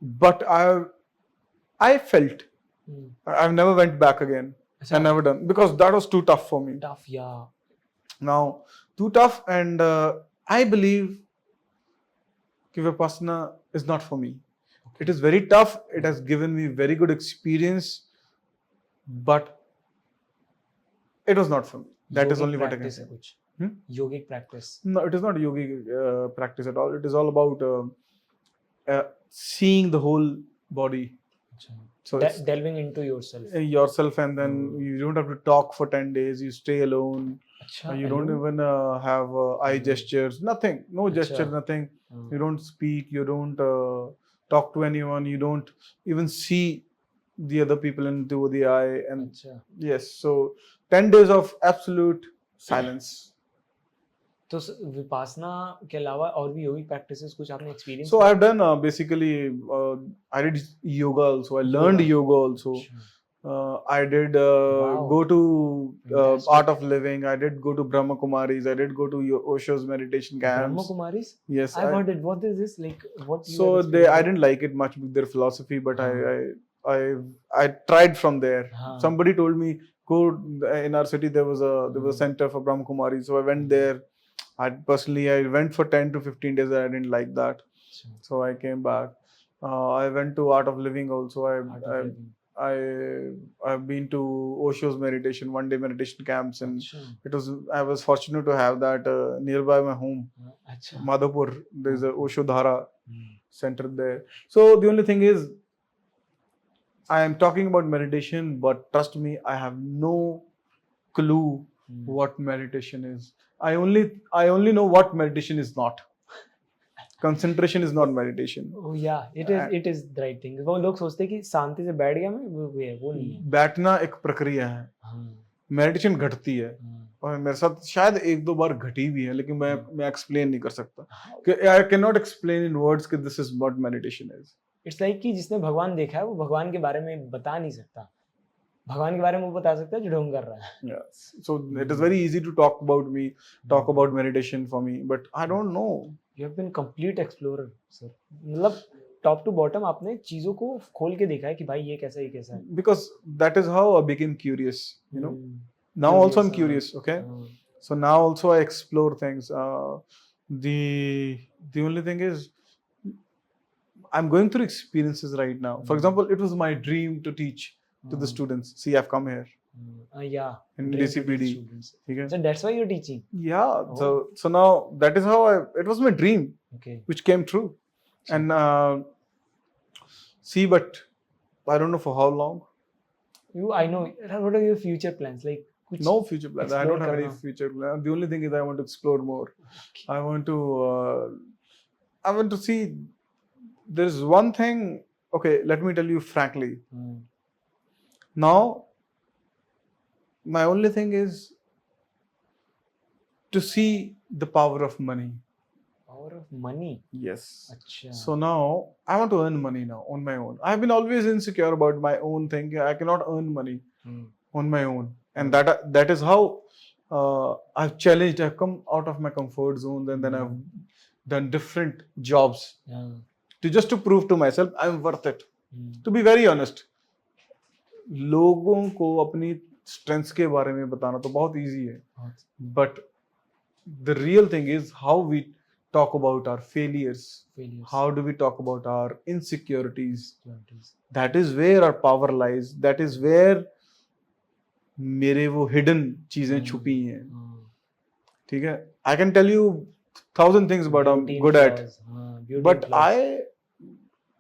but I felt I've never went back again. I never done, because that was too tough for me. Tough, yeah. Now, too tough, and I believe that Vipassana is not for me. It is very tough. It has given me very good experience, but it was not for me. That is only what I can say. Yogic practice? No, it is not yogic practice at all. It is all about seeing the whole body. So delving into yourself, and then you don't have to talk for 10 days. You stay alone. You don't even have eye gestures, nothing, no gesture, nothing. You don't speak, you don't talk to anyone, you don't even see the other people into the eye. And yes, so 10 days of absolute silence. तो विपासना के अलावा और भी योगिक practices कुछ आपने experience? So I've done basically I did yoga also. I learned yoga also. I did go to Art of Living. I did go to Brahma Kumaris. I did go to Osho's meditation camps. Brahma Kumaris? Yes, I've heard it. What is this like? What? So I didn't like it much with their philosophy, but I tried from there. Somebody told me, go in our city. There was a center for Brahma Kumaris. So I went there. I went for 10 to 15 days. I didn't like that, so I came back. I went to Art of Living also. I've been to Osho's meditation, 1-day meditation camps, and I was fortunate to have that nearby my home, Madhapur. There's a Osho Dhara center there. So the only thing is, I am talking about meditation, but trust me, I have no clue what meditation is. I only know what meditation is not. Concentration is not meditation. Oh yeah, it is the right thing. वो लोग सोचते हैं कि शांति से बैठ गया मैं, वो नहीं है। बैठना एक प्रक्रिया है, मेडिटेशन घटती है, और मेरे साथ शायद 1-2 बार घटी भी है, लेकिन मैं एक्सप्लेन नहीं कर सकता। I cannot explain in words कि this is what meditation is. It's like कि जिसने भगवान देखा है वो भगवान के बारे में बता नहीं सकता, भगवान के बारे में वो बता सकता है जो ढोंग कर रहा है। Yes. So it is very easy to talk about meditation for me, but I don't know. You have been complete explorer, sir. मतलब top to bottom आपने चीजों को खोल के देखा है कि भाई ये कैसा है। Because that is how I became curious, you know. Now also I'm curious, okay. So now also I explore things. The only thing is, I'm going through experiences right now. For example, it was my dream to teach to the students. See, I've come here. Yeah. In DCPD. Okay. So that's why you're teaching. Yeah. Oh. So now that is how it was my dream. Okay. Which came true. And see, but I don't know for how long. I know. What are your future plans? Like no future plans. I don't have any future plans. The only thing is I want to explore more. Okay. I want to see. There's one thing. Okay, let me tell you frankly. Now, my only thing is to see the power of money. Power of money? Yes. Achha. So now, I want to earn money now on my own. I've been always insecure about my own thing. I cannot earn money on my own. And that is how I've challenged. I've come out of my comfort zone, and then I've done different jobs just to prove to myself I'm worth it. To be very honest. लोगों को अपनी strengths के बारे में बताना तो बहुत easy है, but the real thing is how we talk about our failures? failures, How do we talk about our insecurities? insecurities. That is where our power lies. That is where मेरे वो hidden चीजें छुपी हैं. ठीक है, I can tell you 1,000 things but I'm Beauty good and at, flaws. Beauty but and flaws. I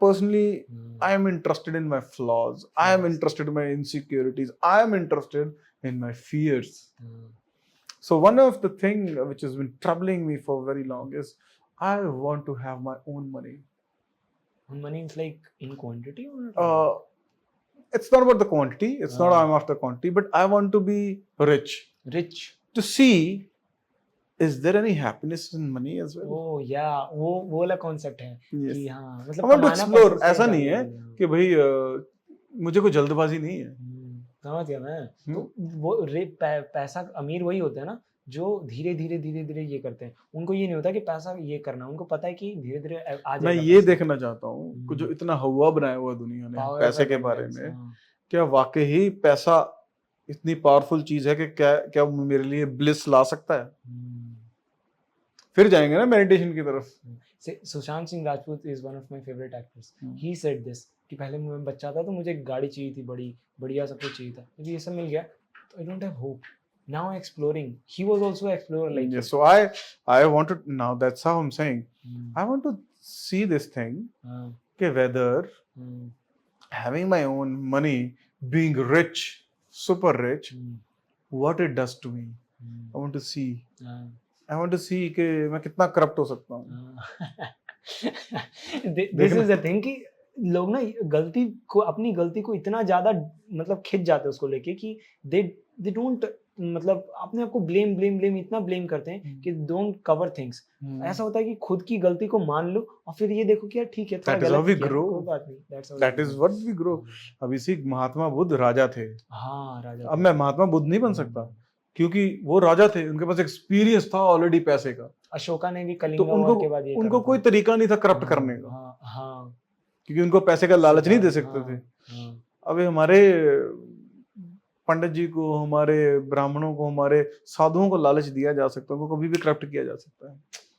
personally I am interested in my flaws. I am interested in my insecurities. I am interested in my fears. So one of the thing which has been troubling me for very long is I want to have my own money. Money is like in quantity or It's not about the quantity. It's not I'm after quantity, but I want to be rich. rich. To see, is there any happiness in money as well? Oh yeah, वो वाला concept है Yes. कि हाँ I मतलब want to कमाना explore. पैसे से ऐसा नहीं ज्यादा है है। कि भाई मुझे कोई जल्दबाजी नहीं है. समझ गया मैं। तो वो पैसा अमीर वही होते हैं ना जो धीरे धीरे ये करते हैं। उनको ये नहीं होता कि पैसा ये करना, उनको पता है कि धीरे धीरे आ जाएगा। मैं ये देखना चाहता हूँ कि जो इतना हवा बनाया हुआ दुनिया ने पैसे के बारे में, क्या वाकई ही पैसा इतनी पावरफुल चीज है कि क्या मेरे लिए ब्लिस ला सकता है? फिर जाएंगे ना मेडिटेशन की तरफ। Sushant Singh Rajput is one of my favourite actors. He said this कि पहले मैं बच्चा था तो मुझे एक गाड़ी चाहिए थी, बड़ी बढ़िया सब कुछ चाहिए था, मुझे ये सब मिल गया तो I don't have hope. Now exploring. He was also an explorer like yes. So I want to, now that's how I'm saying. I want to see this thing. Okay, whether having my own money, being rich, super rich, what it does to me. I want to see. I want to see कि मैं कितना corrupt हो सकता हूँ. This is the thing कि लोग ना अपनी गलती को इतना ज्यादा मतलब खिंच जाते हैं उसको लेके कि they don't मतलब अपने आप को ब्लेम इतना ब्लेम करते हैं कि डोंट कवर थिंग्स। ऐसा होता है कि खुद की गलती को मान लो और फिर ये देखो कि यार ठीक है थोड़ा गलत किया, कोई बात नहीं। That is what we grow. अब इसी महात्मा बुद्ध राजा थे। हाँ राजा। अब मैं महात्मा बुद्ध नहीं बन सकता क्योंकि वो राजा थे, उनके पास एक्सपीरियंस था ऑलरेडी पैसे का। अशोका ने भी कलिंगा तो वॉर के बाद ये उनको कोई तरीका नहीं था करप्ट करने का। हाँ क्योंकि उनको पैसे का लालच नहीं दे सकते थे। अब हमारे पंडित जी को, हमारे ब्राह्मणों को, हमारे साधुओं को लालच दिया जा सकता है, उनको कभी भी करप्ट किया जा सकता है।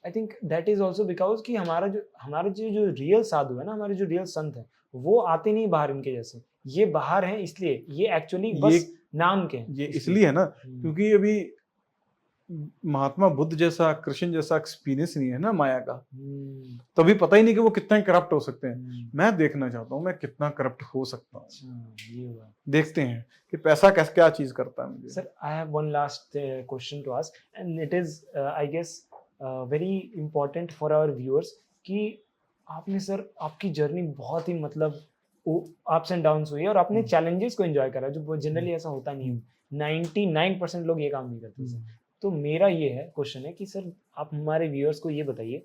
I think that is also because कि हमारा जो रियल साधु है ना, हमारे जो रियल संत है वो आते नहीं बाहर इनके जैसे, ये बाहर हैं इसलिए, ये एक्चुअली बस नाम के हैं। ये इसलिए है ना क्योंकि अभी महात्मा बुद्ध जैसा, कृष्ण जैसा एक्सपीरियंस नहीं है ना माया का, तभी पता ही नहीं कि वो कितना करप्ट हो सकते हैं। मैं देखना चाहता हूँ मैं कितना करप्ट हो सकता हूँ। देखते हैं कि पैसा कैसे क्या चीज करता है मुझे। Sir I have one last question to ask and it is I guess very important for our viewers कि आपने सर आपकी जर्नी बहुत ही मतलब अप्स एंड डाउन्स हुई है और आपने चैलेंजेस को एंजॉय करा, जो जनरली ऐसा होता नहीं है। 99% लोग ये काम नहीं करते सर। तो मेरा ये है क्वेश्चन है कि सर आप हमारे व्यूअर्स को ये बताइए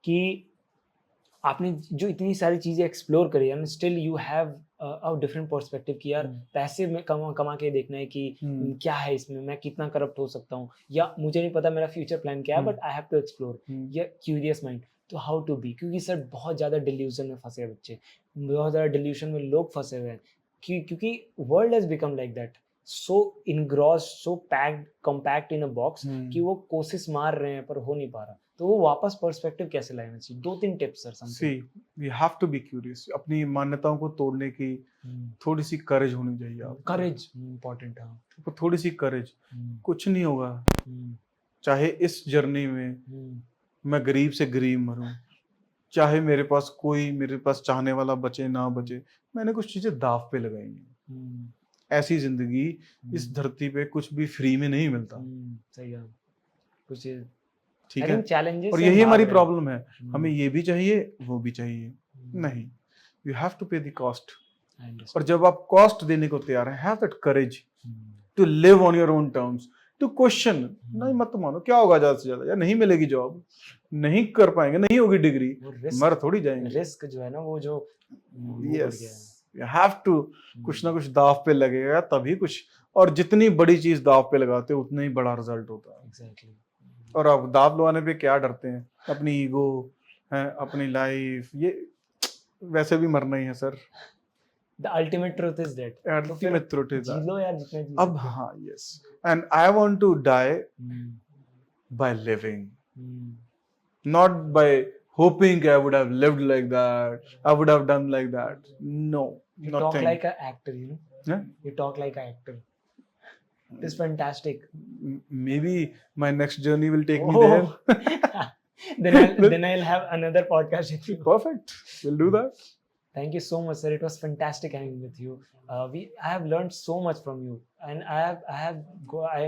कि आपने जो इतनी सारी चीजें एक्सप्लोर करी and still you have a different perspective कि यार पैसे में कमा के देखना है कि क्या है इसमें, मैं कितना करप्ट हो सकता हूँ, या मुझे नहीं पता मेरा फ्यूचर प्लान क्या है but I have to explore, या क्यूरियस माइंड। तो हाउ टू बी, क्योंकि सर बहुत ज़्यादा डिल्यूजन में फंसे हैं बच्चे, बहुत ज़्यादा डिल्यूशन में लोग फंसे हुए हैं क्योंकि world has become like that, so engross, so packed, compact in a box कि वो कोशिश मार रहे हैं पर हो नहीं पा रहा। तो वो वापस पर्सपेक्टिव कैसे लाना चाहिए? 2-3 tips sir. See we have to be curious. अपनी मान्यताओं को तोड़ने की थोड़ी सी करेज होनी चाहिए। आप करेज इंपॉर्टेंट है, तो थोड़ी सी करेज। कुछ नहीं होगा, चाहे इस जर्नी में मैं गरीब से गरीब मरूं, चाहे मेरे पास चाहने वाला बचे ना बचे, मैंने कुछ चीजें दाव पे लगाई हैं। ऐसी जिंदगी इस धरती पे कुछ भी फ्री में नहीं मिलता। सही है, कुछ ठीक है। और यही हमारी प्रॉब्लम है, हमें ये भी चाहिए वो भी चाहिए। नहीं, you have to pay the cost. और जब आप कॉस्ट देने को तैयार है, have that courage to live on your own terms, to question. नहीं मत मानो क्या होगा ज्यादा से ज्यादा, या नहीं मिलेगी जॉब, नहीं कर पाएंगे, नहीं होगी डिग्री, मर थोड़ी जाएंगे। रिस्क जो है ना वो जो यू हैव टू, कुछ ना कुछ दाव पे लगेगा तभी कुछ। और जितनी बड़ी चीज दाव पे लगाते हो उतना ही बड़ा रिजल्ट होता है। एग्जैक्टली। और आप दाव लगाने पे क्या डरते हैं? अपनी ईगो है, अपनी लाइफ, ये वैसे भी मरना ही है sir. The ultimate truth is that. Ultimate truth is that. जी लो यार जितना जी अब हाँ, yes. And I want to die by living, not by hoping I would have lived like that, I would have done like that. No, You talk nothing. like an actor, you know. Yeah? You talk like an actor. It is fantastic. Maybe my next journey will take me Oh. there. then I'll have another podcast with you. Perfect. We'll do that. Thank you so much, sir. It was fantastic hanging with you. I have learned so much from you, and I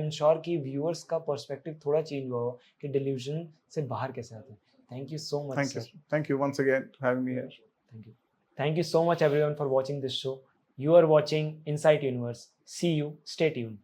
am sure कि viewers का perspective थोड़ा change हुआ हो कि delusion से बाहर कैसे आते हैं. Thank you so much, Thank sir. you. Thank you once again for having me here. Thank you. Thank you so much, everyone, for watching this show. You are watching Insight Universe. See you. Stay tuned.